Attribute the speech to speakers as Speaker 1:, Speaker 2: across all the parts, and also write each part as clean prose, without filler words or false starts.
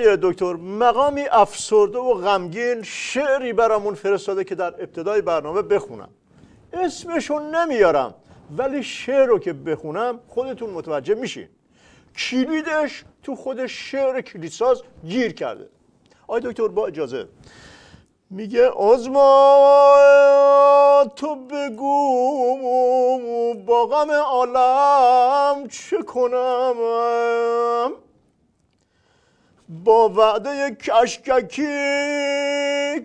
Speaker 1: آیه دکتر مقامی افسرده و غمگین شعری برامون فرستاده که در ابتدای برنامه بخونم. اسمشو نمیارم ولی شعر رو که بخونم خودتون متوجه میشین. کلیدش تو خود شعر کلیدساز گیر کرده. آیه دکتر با اجازه میگه آزما تو بگو با غم عالم چه کنم، با وعده کشککی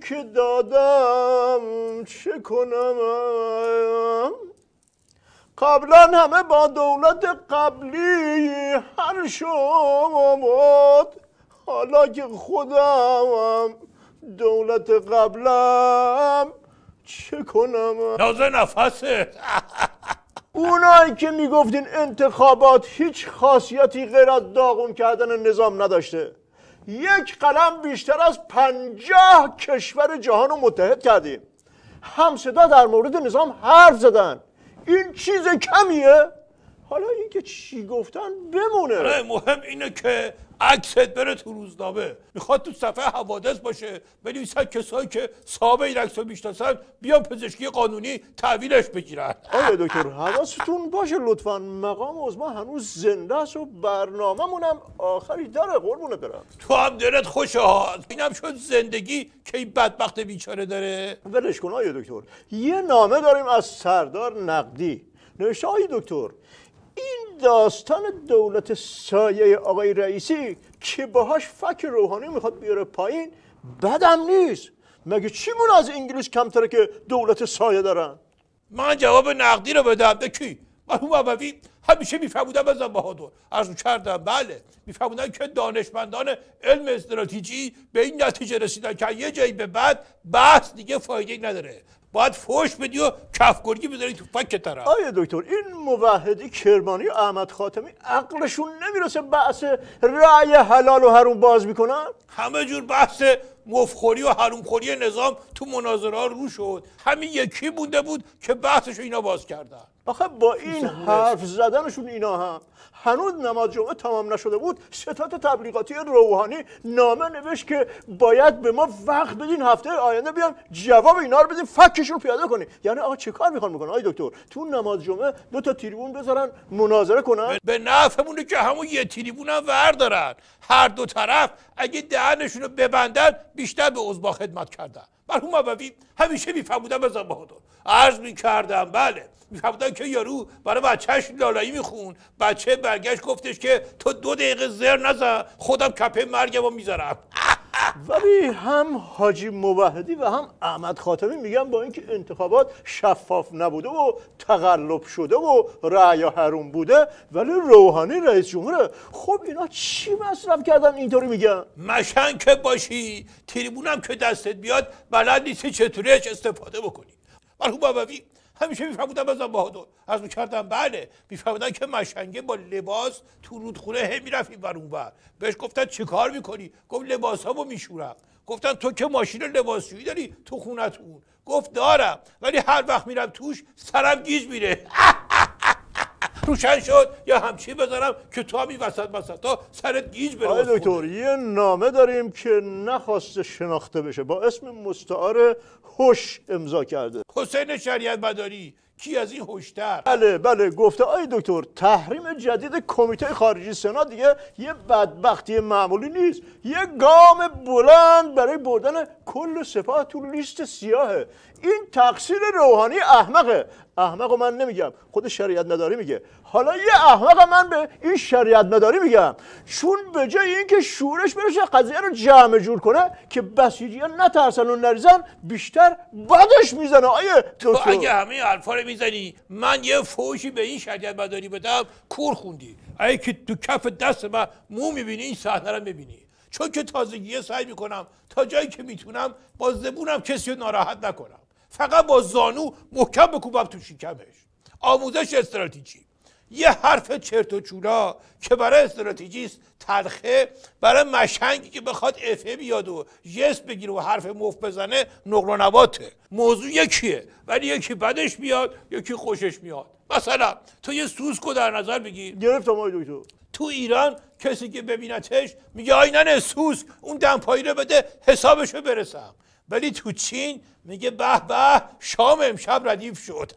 Speaker 1: که دادم چه کنم، قبلا همه با دولت قبلی هر شد، حالا که خودم دولت قبلم چه کنم.
Speaker 2: نازه نفسه.
Speaker 1: اونایی که میگفتین انتخابات هیچ خاصیتی غیر از داغون کردن نظام نداشته، یک قلم بیشتر از 50 کشور جهان رو متحد کردیم، همصدا در مورد نظام حرف زدن. این چیز کمیه؟ حالا این که چی گفتن بمونه.
Speaker 2: مهم اینه که عکست بره تو روزنامه، میخواد تو صفحه حوادث باشه، بنویسن کسایی که صاحب این عکس رو میشناسن بیان پزشکی قانونی تحویلش بگیرن.
Speaker 1: آقای دکتر حواستون باشه لطفاً، مقام عظما هنوز زنده است و برنامه‌مون هم آخری داره. قربونت برم.
Speaker 2: تو هم دلت خوشه ها، اینم شد زندگی که این بدبخت بیچاره داره.
Speaker 1: ولش کن آقای دکتر. یه نامه داریم از سردار نقدی. نوشته آقای دکتر این داستان دولت سایه آقای رئیسی که باهاش فکر روحانی میخواد بیاره پایین بدم نیست. مگه چیمون از انگلیس کمتره که دولت سایه دارن؟
Speaker 2: من جواب نقدی رو بدم به کی؟ مرحوم عبوی همیشه میفهمودن از بهادر عرض کردم بله، میفهمودن که دانشمندان علم استراتژی به این نتیجه رسیدن که یه جایی به بعد بحث دیگه فایده نداره، باید فوش بدی و کفگرگی بذاری تو فک طرف.
Speaker 1: آیه دکتر این موحدی کرمانی و احمد خاتمی عقلشون نمیرسه بحث رأی حلال و حروم باز میکنن؟
Speaker 2: همه جور بحث مفخوری و حرومخوری نظام تو مناظره ها رو شد، همین یکی مونده بود که بحثشو اینا باز کردن.
Speaker 1: آخه با این حرف زدنشون اینا هم هنوز نماز جمعه تمام نشده بود، ستاد تبلیغاتی روحانی نامه نوشت که باید به ما وقت بدین هفته آینده بیان جواب اینا رو بدین فکشون پیاده کنین. یعنی آقا چه کار میخوان بکنن آقای دکتر؟ تو نماز جمعه 2 تا تریبون بذارن مناظره کنن؟
Speaker 2: به نفعمونه که همون یه تریبون هم وردارن، هر دو طرف اگه دهنشون رو ببندن بیشتر به عضو خدمت کردن. مرحوم عبوی همیشه میفهمودن بزن بهادر عرض میکردم بله، میفهمودن که یارو برای بچهش لالایی میخون، بچه برگشت گفتش که تو 2 دقیقه زر نزن خودم کپه مرگم رو میذارم.
Speaker 1: ولی هم حاجی موحدی و هم احمد خاتمی میگن با اینکه انتخابات شفاف نبوده و تقلب شده و رأی حروم بوده ولی روحانی رئیس جمهوره. خب اینا چی مصرف کردن اینطوری میگن؟
Speaker 2: مشن که باشی، تریبونم که دستت بیاد بلد نیستی چطوری استفاده بکنی. مرحوم عبوی همیشه میفهمودن بزن بهادر عرض میکردم بله، میفهمودن که مشنگه با لباس تو رودخونه هی میرفت این ور اون ور. بهش گفتن چی کار میکنی؟ گفت لباسامو میشورم. گفتن تو که ماشین لباسشویی داری تو خونتون؟ گفت دارم ولی هر وقت میرم توش سرم گیج میره. روشن شد یا همچی بذارم که تو هم این وسط سرت گیج بره.
Speaker 1: آقای دکتر یه نامه داریم که نخواسته شناخته بشه با اسم مستعار هوش امضا کرده.
Speaker 2: حسین شریعت مداری کی از این هوشتر؟
Speaker 1: بله گفته آقای دکتر تحریم جدید کمیته خارجی سنا دیگه یه بدبختی معمولی نیست، یه گام بلند برای بردن کل سپاه تو لیست سیاهه. این تقصیر روحانی احمقه. احمق من نمیگم، خود شریعت مداری میگه. حالا یه احمق من به این شریعت مداری میگم چون به جای اینکه شورش برشه قضیه رو جمع جور کنه که بسیجیان نترسن و نریزن بیشتر بدش میزنه. آیه
Speaker 2: تو اگه همه حرفا رو میزنی من یه فوشی به این شریعت مداری بدم کور خوندی. اگه که تو کف دست من مو میبینی این صحنه رو میبینی، چون که تازگی سعی میکنم تا جایی که میتونم با زبونم کسی رو ناراحت نکنم، فقط با زانو محکم بکوبم تو شکمش. آموزش استراتژی یه حرف چرت و چولا که برای استراتژیست تلخه، برای مشنگی که بخواد افه بیاد و یس بگیره و حرف مفت بزنه نقل و نباته. موضوع یکیه ولی یکی بدش میاد یکی خوشش میاد. مثلا تو یه سوسکو در نظر بگیر.
Speaker 1: گرفتم آقای دکتر.
Speaker 2: تو ایران کسی که ببینتش میگه آینن سوس اون دمپایی رو بده حسابشو برسم، ولی تو چین میگه به به شام امشب ردیف شد.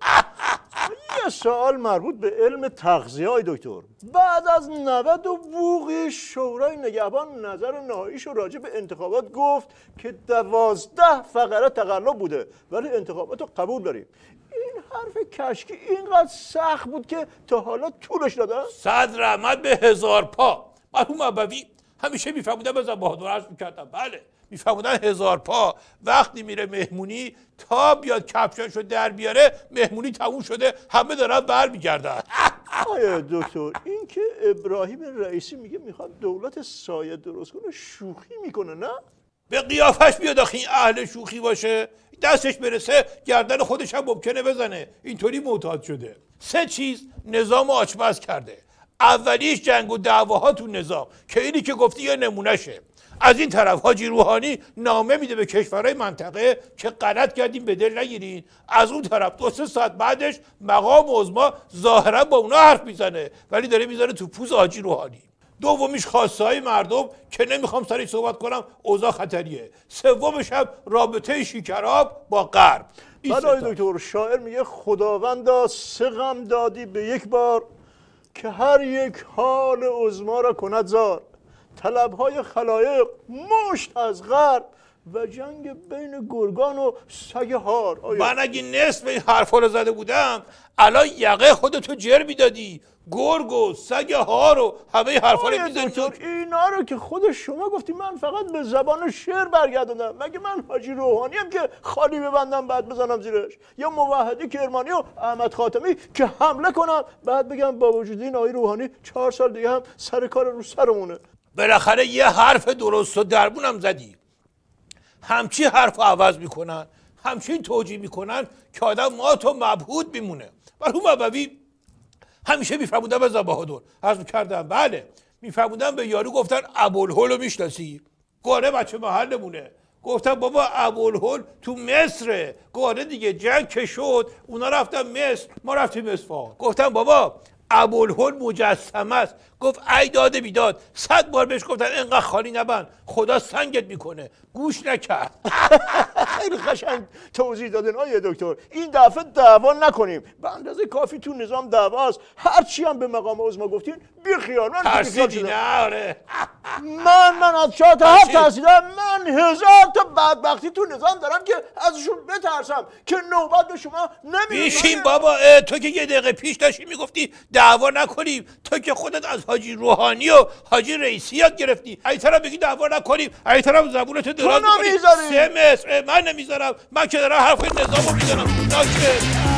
Speaker 1: یه سوال مربوط به علم تغذیه های دکتر. بعد از 90 و بوقی شورای نگهبان نظر نهاییش رو راجع به انتخابات گفت که 12 فقره تقلب بوده ولی انتخابات رو قبول داریم. این حرف کشکی اینقدر سخت بود که تا حالا طولش داده؟
Speaker 2: صد رحمت به 1000 پا. مرحوم ابوی همیشه میفهمودن بزن بهادر عرض میکردم، بله میفهمودن 1000 پا وقتی میره مهمونی تا بیاد کفشاشو در بیاره مهمونی تموم شده، همه دارن برمیگردن.
Speaker 1: آیا دکتر این که ابراهیم رئیسی میگه میخواد دولت سایه درست کنه شوخی میکنه نه؟
Speaker 2: به قیافش بیاد آخه این اهل شوخی باشه، دستش برسه گردن خودش هم ممکنه بزنه، اینطوری معتاد شده. 3 چیز نظام آچمز کرده. اولیش جنگ و دعواها تو نظام که اینی که گفتی یه نمونهشه. از این طرف حاجی روحانی نامه میده به کشورهای منطقه که غلط کردیم به دل نگیرین، از اون طرف 2-3 ساعت بعدش مقام عظما ظاهرا با اونا حرف میزنه ولی داره میزنه تو پوز حاجی روحانی. دومیش خواسته های مردم که نمیخوام سرش صحبت کنم اوضاع خطریه. سومش هم رابطه شیکراب با غرب.
Speaker 1: بله دکتر شاعر میگه خداوندا 3 غم دادی به یک بار که هر یک حال عظما را کند زار، طلبهای خلایق مشت از غرب و جنگ بین گرگان و سگ هار.
Speaker 2: من اگه نصف این حرفا رو زده بودم الان یقه خودتو جر میدادی، گرگ و سگ هار و همه حرفا رو میزنی.
Speaker 1: اینا رو که خود شما گفتی من فقط به زبان شعر برگردوندم. مگه من حاجی روحانی هم که خالی ببندم بعد بزنم زیرش، یا موحدی کرمانی و احمد خاتمی که حمله کنم بعد بگم با وجود این آقای روحانی 4 سال دیگه هم سر کار رو سرمونه؟
Speaker 2: بالاخره یه حرف درست و درمونم زدی. همچی حرف عوض میکنن، همچین توجیه میکنن که آدم مات و مبهوت میمونه. مرحوم ابوی همیشه میفرمودن بزن بهادر عرض کردم، بله میفرمودن به یارو گفتن ابوالهول رو میشناسی؟ گاره بچه محلمونه. گفتن بابا ابوالهول تو مصره. گاره دیگه جنگ که شد اونا رفتن مصر ما رفتیم اصفهان. گفتن بابا ابوالهول مجسمه است. گفت ای داده بیداد. 100 بار بهش گفتن اینقدر خالی نبند خدا سنگت میکنه، گوش نکرد.
Speaker 1: خیلی قشنگ توضیح دادن آیه دکتر. این دفعه دعوا نکنیم، به اندازه کافی تو نظام دعواست. هر چی هم به مقام عظما گفتین بی خیال. من
Speaker 2: ترسیدی نه؟ آره
Speaker 1: من از 4 تا 7 ترسیدم. من 1000 تا بدبختی تو نظام دارم که ازشون بترسم که نوبت به شما نمیرسه.
Speaker 2: بیشین بابا. تو که یه دقیقه پیش داشتی میگفتی دعوا نکنیم، تو که خودت از حاجی روحانی و حاجی رئیسی یاد گرفتی. ای طرف بگی دعوا نکنیم، ای طرف زبونتو دراز کنی. 3 مصر من نمیذارم. من که دارم حرف نظامو میزنم.